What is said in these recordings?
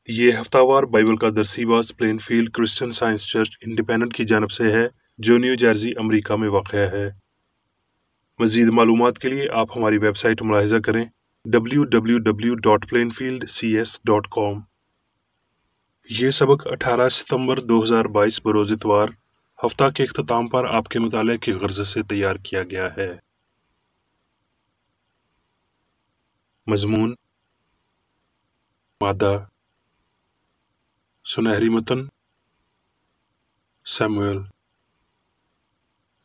یہ ہفتہ وار بائبل کا درسی باز Plain Field Christian Science Church Independent کی جانب سے ہے جو نیو جرسی امریکہ میں واقع ہے۔ مزید معلومات کے لیے آپ ہماری ویب سائٹ ملاحظہ کریں www.plainfieldcs.com۔ یہ سبق 18 ستمبر 2022 بروز اتوار ہفتہ کے اختتام پر آپ کے مطالعے کی غرض سے تیار کیا گیا ہے۔ مضمون، مادہ، سنہری متن، سیموئیل۔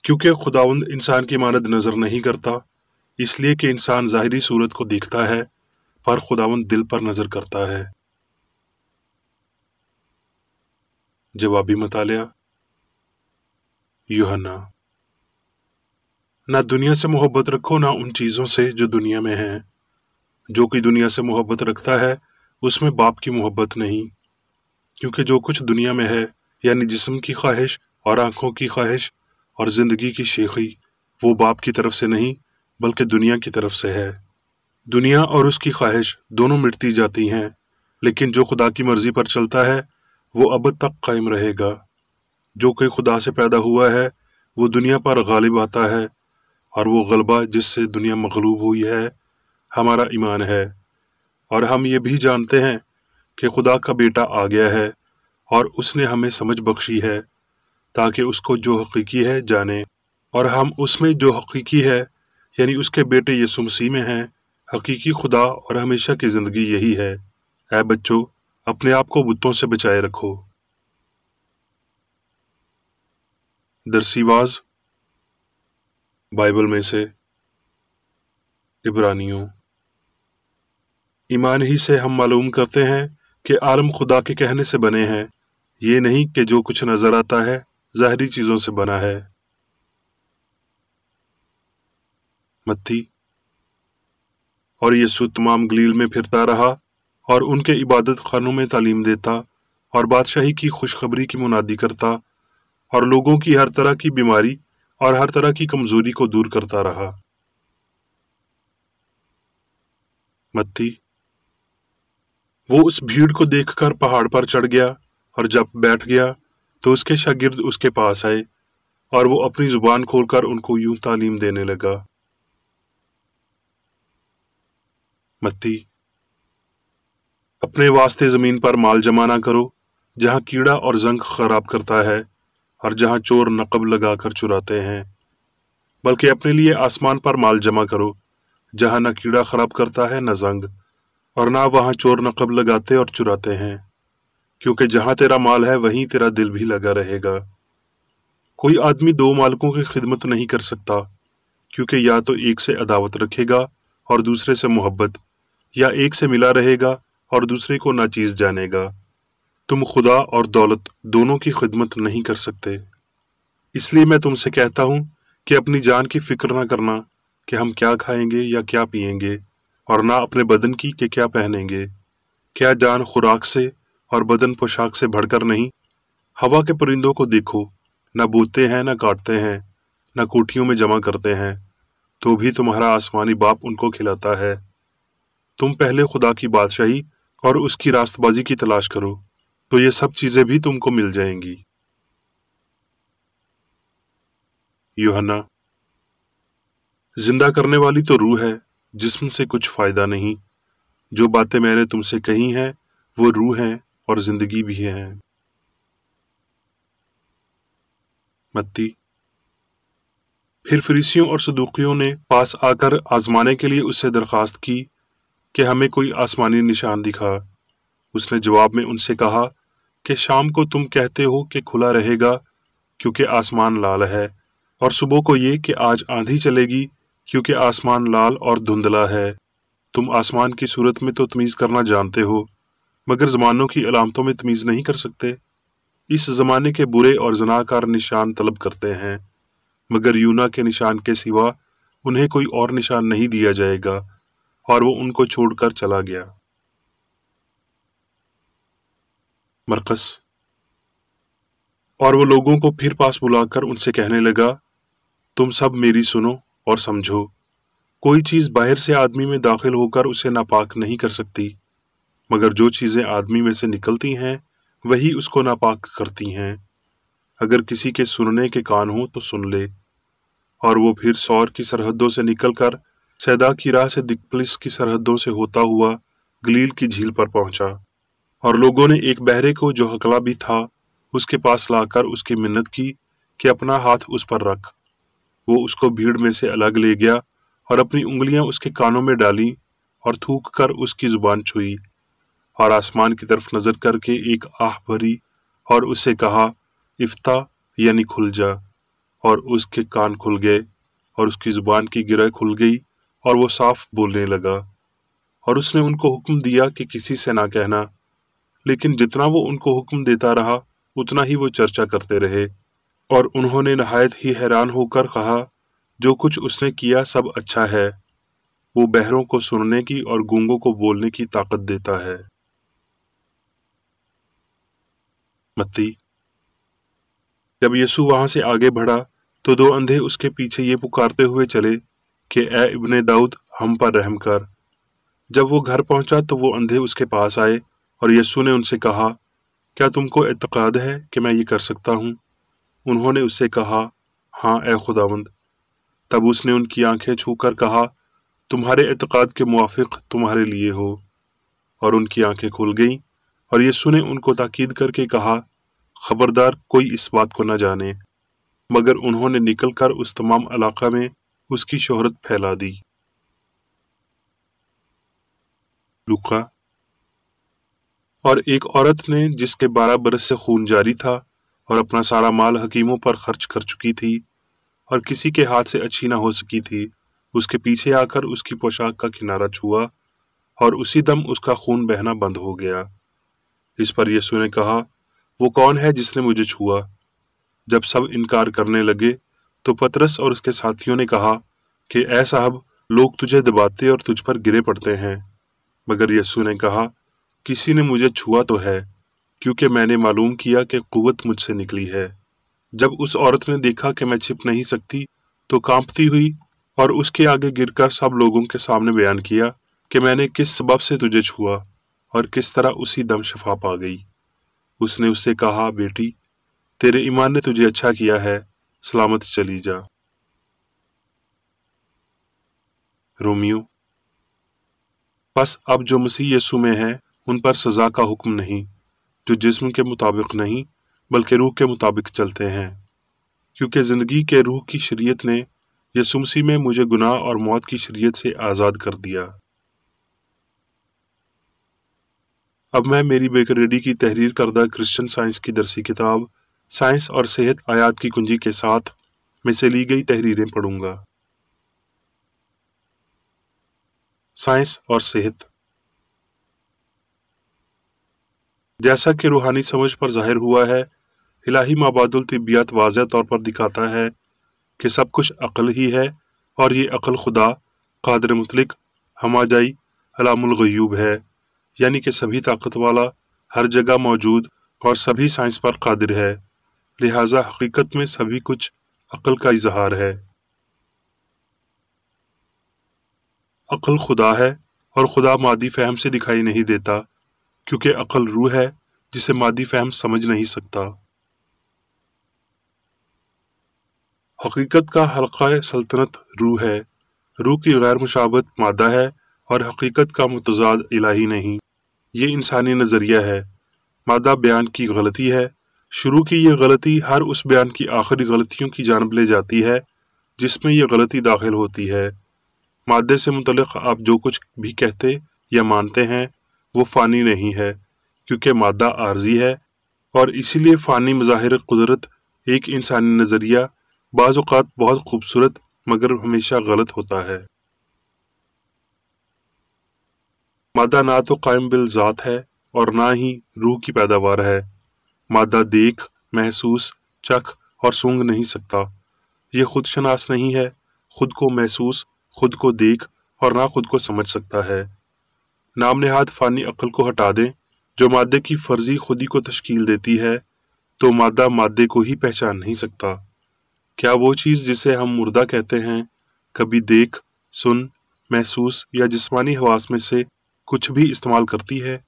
کیونکہ خداوند انسان کی مانند نظر نہیں کرتا، اس لیے کہ انسان ظاہری صورت کو دیکھتا ہے، پر خداوند دل پر نظر کرتا ہے۔ جوابی مطالعہ۔ یوحنا۔ نہ دنیا سے محبت رکھو نہ ان چیزوں سے جو دنیا میں ہیں۔ جو کوئی دنیا سے محبت رکھتا ہے اس میں باپ کی محبت نہیں، کیونکہ جو کچھ دنیا میں ہے یعنی جسم کی خواہش اور آنکھوں کی خواہش اور زندگی کی شیخی، وہ باپ کی طرف سے نہیں بلکہ دنیا کی طرف سے ہے۔ دنیا اور اس کی خواہش دونوں مٹتی جاتی ہیں، لیکن جو خدا کی مرضی پر چلتا ہے وہ ابد تک قائم رہے گا۔ جو کوئی خدا سے پیدا ہوا ہے وہ دنیا پر غالب آتا ہے، اور وہ غلبہ جس سے دنیا مغلوب ہوئی ہے ہمارا ایمان ہے۔ اور ہم یہ بھی جانتے ہیں کہ خدا کا بیٹا آ گیا ہے اور اس نے ہمیں سمجھ بخشی ہے تاکہ اس کو جو حقیقی ہے جانیں، اور ہم اس میں جو حقیقی ہے یعنی اس کے بیٹے یسوع مسیح میں ہیں۔ حقیقی خدا اور ہمیشہ کی زندگی یہی ہے۔ اے بچوں، اپنے آپ کو بتوں سے بچائے رکھو۔ درسی واز بائبل میں سے عبرانیوں۔ ایمان ہی سے ہم معلوم کرتے ہیں کہ عالم خدا کے کہنے سے بنے ہیں، یہ نہیں کہ جو کچھ نظر آتا ہے ظاہری چیزوں سے بنا ہے۔ متی۔ اور یسوع تمام گلیل میں پھرتا رہا اور ان کے عبادت خانوں میں تعلیم دیتا اور بادشاہی کی خوشخبری کی منادی کرتا اور لوگوں کی ہر طرح کی بیماری اور ہر طرح کی کمزوری کو دور کرتا رہا۔ متی۔ وہ اس بھیڑ کو دیکھ کر پہاڑ پر چڑھ گیا، اور جب بیٹھ گیا تو اس کے شاگرد اس کے پاس آئے، اور وہ اپنی زبان کھول کر ان کو یوں تعلیم دینے لگا۔ متی۔ اپنے واسطے زمین پر مال جمع نہ کرو، جہاں کیڑا اور زنگ خراب کرتا ہے اور جہاں چور نقب لگا کر چراتے ہیں، بلکہ اپنے لیے آسمان پر مال جمع کرو، جہاں نہ کیڑا خراب کرتا ہے نہ زنگ، اور نہ وہاں چور نقب لگاتے اور چراتے ہیں، کیونکہ جہاں تیرا مال ہے وہیں تیرا دل بھی لگا رہے گا۔ کوئی آدمی دو مالکوں کی خدمت نہیں کر سکتا، کیونکہ یا تو ایک سے عداوت رکھے گا اور دوسرے سے محبت، یا ایک سے ملا رہے گا اور دوسرے کو ناچیز جانے گا۔ تم خدا اور دولت دونوں کی خدمت نہیں کر سکتے۔ اس لیے میں تم سے کہتا ہوں کہ اپنی جان کی فکر نہ کرنا کہ ہم کیا کھائیں گے یا کیا پئیں گے، اور نہ اپنے بدن کی کہ کیا پہنیں گے۔ کیا جان خوراک سے اور بدن پوشاک سے بڑھ کر نہیں؟ ہوا کے پرندوں کو دیکھو، نہ بوتے ہیں نہ کاٹتے ہیں، نہ کوٹھیوں میں جمع کرتے ہیں، تو بھی تمہارا آسمانی باپ ان کو کھلاتا ہے۔ تم پہلے خدا کی بادشاہی اور اس کی راست بازی کی تلاش کرو، تو یہ سب چیزیں بھی تم کو مل جائیں گی۔ یوحنا۔ زندہ کرنے والی تو روح ہے، جسم سے کچھ فائدہ نہیں۔ جو باتیں میں نے تم سے کہی ہیں وہ روح ہیں اور زندگی بھی ہیں۔ متی۔ پھر فریسیوں اور صدوقیوں نے پاس آ کر آزمانے کے لیے اس سے درخواست کی کہ ہمیں کوئی آسمانی نشان دکھا۔ اس نے جواب میں ان سے کہا کہ شام کو تم کہتے ہو کہ کھلا رہے گا کیونکہ آسمان لال ہے، اور صبح کو یہ کہ آج آندھی چلے گی کیونکہ آسمان لال اور دھندلا ہے۔ تم آسمان کی صورت میں تو تمیز کرنا جانتے ہو، مگر زمانوں کی علامتوں میں تمیز نہیں کر سکتے۔ اس زمانے کے برے اور زناکار نشان طلب کرتے ہیں، مگر یونا کے نشان کے سوا انہیں کوئی اور نشان نہیں دیا جائے گا، اور وہ ان کو چھوڑ کر چلا گیا۔ مرقس۔ اور وہ لوگوں کو پھر پاس بلا کر ان سے کہنے لگا، تم سب میری سنو اور سمجھو۔ کوئی چیز باہر سے آدمی میں داخل ہو کر اسے ناپاک نہیں کر سکتی، मगर जो चीजें आदमी में से निकलती हैं वही उसको नापाक करती हैं। अगर किसी के सुनने के कान हो तो सुन ले। और वो फिर सौर की सरहदों से निकलकर सैदा की राह से दिकपलिस की सरहदों से होता हुआ गलील की झील पर पहुंचा। और लोगों ने एक बहरे को जो हकला भी था उसके पास लाकर उसकी मिन्नत की कि अपना हाथ उस पर रख। वो उसको भीड़ में से अलग ले गया और अपनी उंगलियां उसके कानों में डाली और थूक कर उसकी जुबान छुई और आसमान की तरफ नजर करके एक आह भरी और उससे कहा, इफ्ता यानी खुल जा। और उसके कान खुल गए और उसकी जुबान की गिरह खुल गई और वो साफ बोलने लगा। और उसने उनको हुक्म दिया कि किसी से ना कहना, लेकिन जितना वो उनको हुक्म देता रहा उतना ही वो चर्चा करते रहे। और उन्होंने नहायत ही हैरान होकर कहा, जो कुछ उसने किया सब अच्छा है। वो बहरों को सुनने की और गूंगों को बोलने की ताकत देता है। मत्ती। जब यीशु वहां से आगे बढ़ा तो दो अंधे उसके पीछे ये पुकारते हुए चले कि ए इब्ने दाऊद, हम पर रहम कर। जब वो घर पहुंचा तो वो अंधे उसके पास आए और यीशु ने उनसे कहा, क्या तुमको एतकाद है कि मैं ये कर सकता हूँ? उन्होंने उससे कहा, हाँ ए खुदावंद। तब उसने उनकी आंखें छूकर कहा, तुम्हारे एतकाद के मुवाफिक तुम्हारे लिए हो। और उनकी आंखें खुल गईं और यीशु ने उनको ताकीद करके कहा, खबरदार कोई इस बात को न जाने। मगर उन्होंने निकलकर उस तमाम इलाका में उसकी शोहरत फैला दी। लूका। और एक औरत ने जिसके 12 बरस से खून जारी था और अपना सारा माल हकीमों पर खर्च कर चुकी थी और किसी के हाथ से अच्छी ना हो सकी थी, उसके पीछे आकर उसकी पोशाक का किनारा छुआ और उसी दम उसका खून बहना बंद हो गया। इस पर यीशु ने कहा, वो कौन है जिसने मुझे छुआ? जब सब इनकार करने लगे तो पतरस और उसके साथियों ने कहा कि ऐ साहब, लोग तुझे दबाते और तुझ पर गिरे पड़ते हैं। मगर यीशु ने कहा, किसी ने मुझे छुआ तो है, क्योंकि मैंने मालूम किया कि कुव्वत मुझसे निकली है। जब उस औरत ने देखा कि मैं छिप नहीं सकती तो कांपती हुई और उसके आगे गिरकर सब लोगों के सामने बयान किया कि मैंने किस सबब से तुझे छुआ और किस तरह उसी दम शफा पा गई। उसने उससे कहा, बेटी, तेरे ईमान ने तुझे अच्छा किया है, सलामत चली जा। रोमियो। बस अब जो मसीह यीशु में है उन पर सजा का हुक्म नहीं, जो जिस्म के मुताबिक नहीं बल्कि रूह के मुताबिक चलते हैं। क्योंकि जिंदगी के रूह की शरीयत ने यीशु मसीह में मुझे गुनाह और मौत की शरीयत से आज़ाद कर दिया। अब मैं मेरी बेकरेडी की तहरीर करदा क्रिश्चियन साइंस की दरसी किताब साइंस और सेहत आयात की कुंजी के साथ में से ली गई तहरीरें पढ़ूंगा। साइंस और सेहत। जैसा कि रूहानी समझ पर जाहिर हुआ है, इलाही माबादुल तिब्बियत वाज़ह तौर पर दिखाता है कि सब कुछ अक्ल ही है और ये अक्ल खुदा कादिर मुतलिक हमाजाई अलामुल गयूब है, यानी कि सभी ताकत वाला, हर जगह मौजूद और सभी साइंस पर कादिर है। लिहाजा हकीकत में सभी कुछ अक्ल का इजहार है। अक्ल खुदा है और खुदा मादी फहम से दिखाई नहीं देता, क्योंकि अक्ल रूह है जिसे मादी फहम समझ नहीं सकता। हकीकत का हल्का सल्तनत रूह है। रूह की गैर मुशाबत मादा है और हकीकत का मुतजाद इलाही नहीं। ये इंसानी नज़रिया है। मादा बयान की गलती है। शुरू की ये गलती हर उस बयान की आखिरी गलतियों की जानब ले जाती है जिसमें ये गलती दाखिल होती है। मादे से मुतल्लिक़ आप जो कुछ भी कहते या मानते हैं वो फ़ानी नहीं है, क्योंकि मादा आर्जी है और इसीलिए फ़ानी मज़ाहिर कुदरत एक इंसानी नज़रिया बाज़ औक़ात बहुत खूबसूरत मगर हमेशा गलत होता है। मादा ना तो कायम बिल ज़ात है और ना ही रूह की पैदावार है। मादा देख, महसूस, चख और सूंघ नहीं सकता। ये खुद शनास नहीं है, खुद को महसूस, खुद को देख और ना खुद को समझ सकता है। नाम नेहाद फ़ानी अक्ल को हटा दें जो मादे की फर्जी खुदी को तश्कील देती है, तो मादा मादे को ही पहचान नहीं सकता। क्या वो चीज़ जिसे हम मुर्दा कहते हैं कभी देख, सुन, महसूस या जिस्मानी हवास में से कुछ भी इस्तेमाल करती है?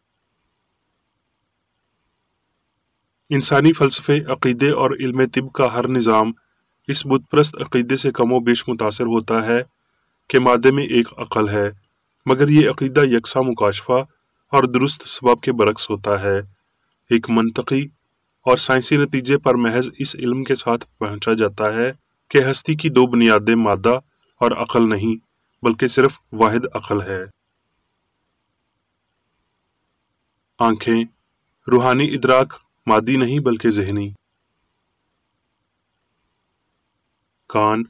इंसानी फ़लसफ़े, अक़ीदे और इल्म तिब का हर निज़ाम इस बुत परस्त अक़ीदे से कमो बेश मुतासिर होता है कि मादे में एक अक़ल है, मगर ये अक़ीदा यकसा मुकाशफा और दुरुस्त सबब के बरक्स होता है। एक मंतकी और साइंसी नतीजे पर महज इस इल्म के साथ पहुंचा जाता है कि हस्ती की दो बुनियादें मादा और अक़ल नहीं, बल्कि सिर्फ वाहिद अक़ल है। आंखें, रूहानी इदराक मादी नहीं बल्कि ज़हनी। कान,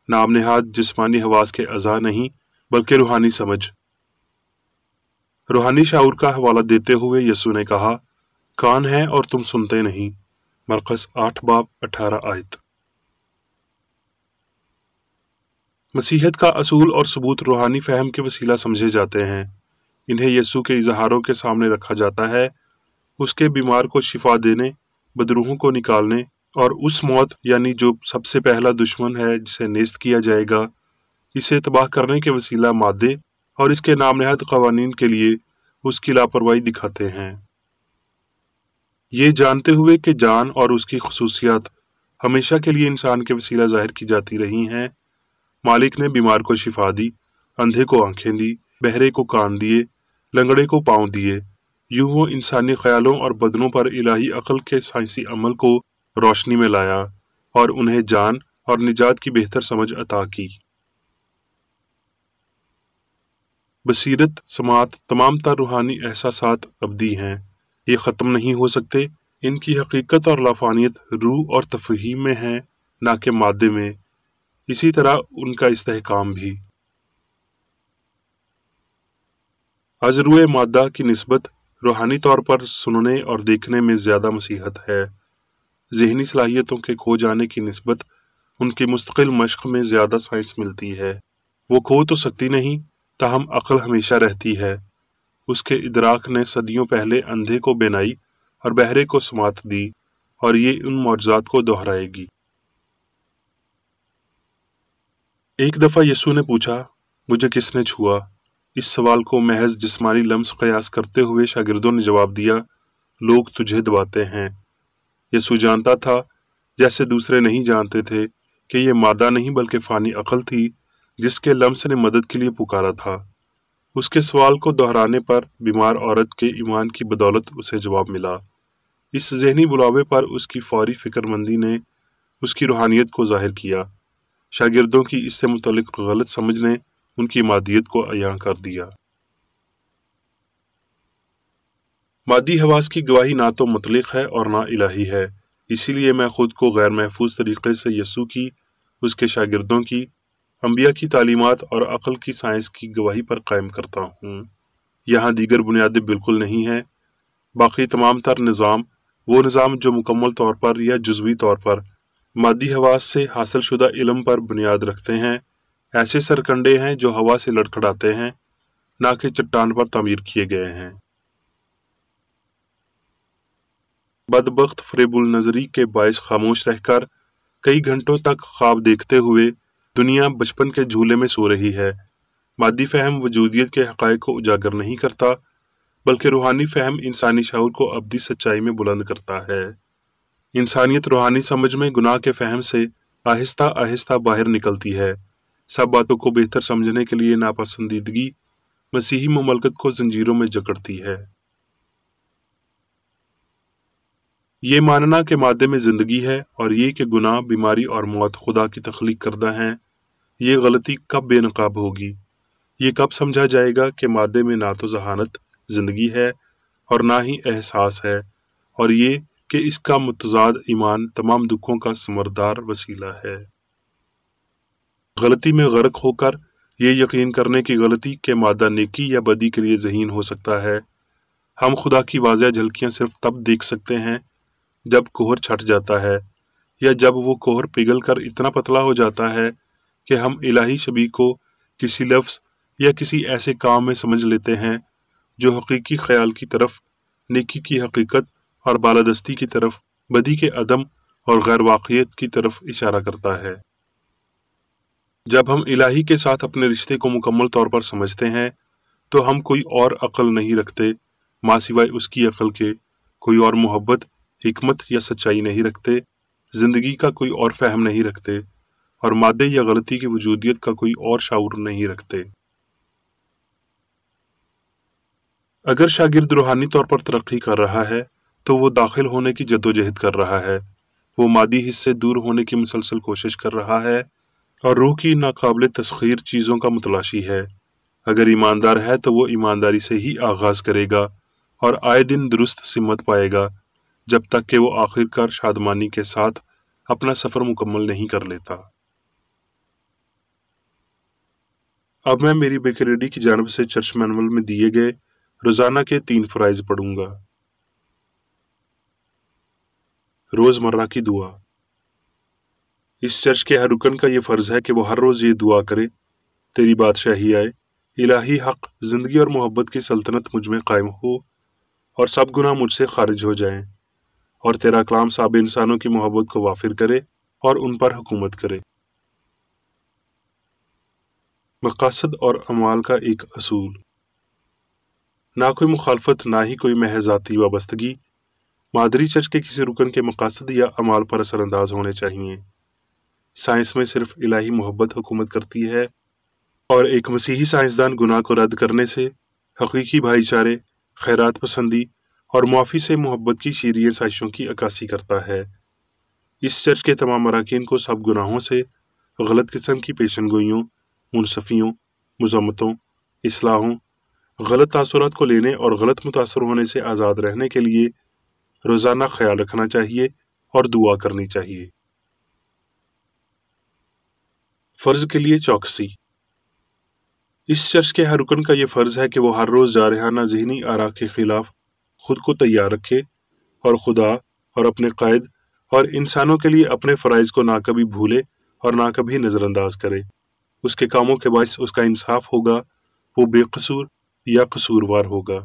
नाम नेहाद जिस्मानी हवास के अज़ा नहीं बल्कि रूहानी समझ। रूहानी शाऊर का हवाला देते हुए यसू ने कहा, कान है और तुम सुनते नहीं। मरकस 8 बाब 18 आयत। मसीहत का असूल और सबूत रूहानी फ़हम के वसीला समझे जाते हैं। इन्हें यसू के इजहारों के सामने रखा जाता है, उसके बीमार को शिफा देने, बदरूहों को निकालने और उस मौत यानी जो सबसे पहला दुश्मन है जिसे नेस्त किया जाएगा, इसे तबाह करने के वसीला मादे और इसके नाम नहाद कवानीन के लिए उसकी लापरवाही दिखाते हैं। ये जानते हुए कि जान और उसकी खसूसियात हमेशा के लिए इंसान के वसीला जाहिर की जाती रही हैं, मालिक ने बीमार को शिफा दी, अंधे को आंखें दी, बहरे को कान दिए, लंगड़े को पाँव दिए। यूं वो इंसानी ख्यालों और बदनों पर इलाही अकल के साइंसी अमल को रोशनी में लाया और उन्हें जान और निजात की बेहतर समझ अता की। बसीरत, समात, तमाम तर रूहानी एहसासात अबदी हैं, ये ख़त्म नहीं हो सकते। इनकी हकीकत और लाफानियत रूह और तफहीम में है, ना कि मादे में। इसी तरह उनका इस्तेहकाम भी। अजरुए मादा की निस्बत रूहानी तौर पर सुनने और देखने में ज़्यादा मसीहत है। ज़हनी सलाहियतों के खो जाने की निस्बत उनकी मुस्तकिल मश्क में ज़्यादा साइंस मिलती है। वो खो तो सकती नहीं, ताहम अक्ल हमेशा रहती है। उसके इदराक ने सदियों पहले अंधे को बेनाई और बहरे को समात दी, और ये उन मौजज़ात को दोहराएगी। एक दफ़ा यसू ने पूछा, मुझे किसने छुआ? इस सवाल को महज जिस्मानी लम्स कयास करते हुए शागिर्दों ने जवाब दिया, लोग तुझे दबाते हैं। यसू जानता था, जैसे दूसरे नहीं जानते थे, कि ये मादा नहीं बल्कि फ़ानी अकल थी जिसके लम्स ने मदद के लिए पुकारा था। उसके सवाल को दोहराने पर बीमार औरत के ईमान की बदौलत उसे जवाब मिला। इस ज़हनी बुलावे पर उसकी फौरी फिक्रमंदी ने उसकी रूहानियत को जाहिर किया। शागिर्दों की इससे मुतल्लिक गलत समझ ने उनकी मादियत को अयां कर दिया। मादी हवास की गवाही ना तो मुतलिक है और ना इलाही है। इसीलिए मैं खुद को गैर महफूज तरीके से यसू की, उसके शागिर्दों की, अंबिया की तालीमात और अक्ल की साइंस की गवाही पर कायम करता हूँ। यहाँ दीगर बुनियादें बिल्कुल नहीं हैं। बाकी तमाम तर निज़ाम, वो निज़ाम जो मुकम्मल तौर पर या जुज़वी तौर पर मादी हवास से हासिल शुदा इल्म पर बुनियाद रखते हैं, ऐसे सरकंडे हैं जो हवा से लड़खड़ाते हैं, ना कि चट्टान पर तामीर किए गए हैं। बदबख्त फरेबुल नजरी के बायस खामोश रहकर कई घंटों तक ख्वाब देखते हुए दुनिया बचपन के झूले में सो रही है। मादी फहम वजूदियत के हक़ाइक़ को उजागर नहीं करता, बल्कि रूहानी फहम इंसानी शऊर को अब्दी सच्चाई में बुलंद करता है। इंसानियत रूहानी समझ में गुनाह के फहम से आहिस्ता आहिस्ता बाहर निकलती है। सब बातों को बेहतर समझने के लिए नापसंदीदगी मसीही मुमलकत को जंजीरों में जकड़ती है। ये मानना कि मादे में जिंदगी है और ये कि गुनाह, बीमारी और मौत खुदा की तख्लीक करदा हैं, ये गलती कब बेनकाब होगी? ये कब समझा जाएगा कि मादे में ना तो जहानत जिंदगी है और ना ही एहसास है, और ये कि इसका मुतजाद ईमान तमाम दुखों का समरदार वसीला है। गलती में गर्क होकर ये यकीन करने की गलती कि मादा नेकी या बदी के लिए ज़हीन हो सकता है। हम खुदा की वाज़ेह झलकियाँ सिर्फ तब देख सकते हैं जब कोहर छट जाता है, या जब वो कोहर पिघल कर इतना पतला हो जाता है कि हम इलाही शबीह को किसी लफ्ज़ या किसी ऐसे काम में समझ लेते हैं जो हकीकी ख्याल की तरफ, नेकी की हकीकत और बालादस्ती की तरफ, बदी के अदम और गैर वाक़ियत की तरफ इशारा करता है। जब हम इलाही के साथ अपने रिश्ते को मुकम्मल तौर पर समझते हैं, तो हम कोई और अक्ल नहीं रखते माँ सिवाय उसकी अक्ल के, कोई और मोहब्बत حکمت یا سچائی نہیں رکھتے، زندگی کا کوئی اور فہم نہیں رکھتے، اور مادے یا غلطی کی وجودیت کا کوئی اور شعور نہیں رکھتے۔ اگر شاگرد روحانی طور پر ترقی کر رہا ہے تو وہ داخل ہونے کی جدوجہد کر رہا ہے، وہ مادی حص سے دور ہونے کی مسلسل کوشش کر رہا ہے اور روح کی ناقابل تسخیر چیزوں کا متلاشی ہے۔ اگر ایماندار ہے تو وہ ایمانداری سے ہی آغاز کرے گا اور آئے دن درست سمت پائے گا، جب تک کہ وہ آخر کار شادمانی کے ساتھ اپنا سفر مکمل نہیں کر لیتا۔ اب میں میری بیکریڈی کی جانب سے چرچ مینول میں دیے گئے روزانہ کے 3 فرائض پڑھوں گا۔ روزمرہ کی دعا۔ اس چرچ کے ہر رکن کا یہ فرض ہے کہ وہ ہر روز یہ دعا کرے: تیری بادشاہی آئے، الہی حق، زندگی اور محبت کی سلطنت مجھ میں قائم ہو، اور سب گناہ مجھ سے خارج ہو جائیں، اور تیرا کلام سب انسانوں کی محبت کو وافر کرے اور ان پر حکومت کرے۔ مقاصد اور اعمال کا ایک اصول۔ نہ کوئی مخالفت، نہ ہی کوئی محض ذاتی وابستگی۔ مادری چرچ کے کسی رکن کے مقاصد یا اعمال پر اثر انداز ہونے چاہیے۔ سائنس میں صرف الہی محبت حکومت کرتی ہے، اور ایک مسیحی سائنسدان گناہ کو رد کرنے سے، حقیقی بھائی چارے، خیرات پسندی اور معافی سے محبت کی شرعی سازشوں کی عکاسی کرتا ہے۔ اس چرچ کے تمام اراکین کو سب گناہوں سے، غلط قسم کی پیشن گوئیوں، منصفیوں، مذمتوں، اصلاحوں، غلط تاثرات کو لینے اور غلط متاثر ہونے سے آزاد رہنے کے لیے روزانہ خیال رکھنا چاہیے اور دعا کرنی چاہیے۔ فرض کے لیے چوکسی۔ اس چرچ کے ہر رکن کا یہ فرض ہے کہ وہ ہر روز جارحانہ ذہنی آراء کے خلاف خود کو تیار رکھے اور خدا اور اپنے قائد اور انسانوں کے لیے اپنے فرائض کو نہ کبھی بھولے اور نہ کبھی نظر انداز کرے۔ اس کے کاموں کے باعث اس کا انصاف ہوگا، وہ بے قصور یا قصوروار ہوگا۔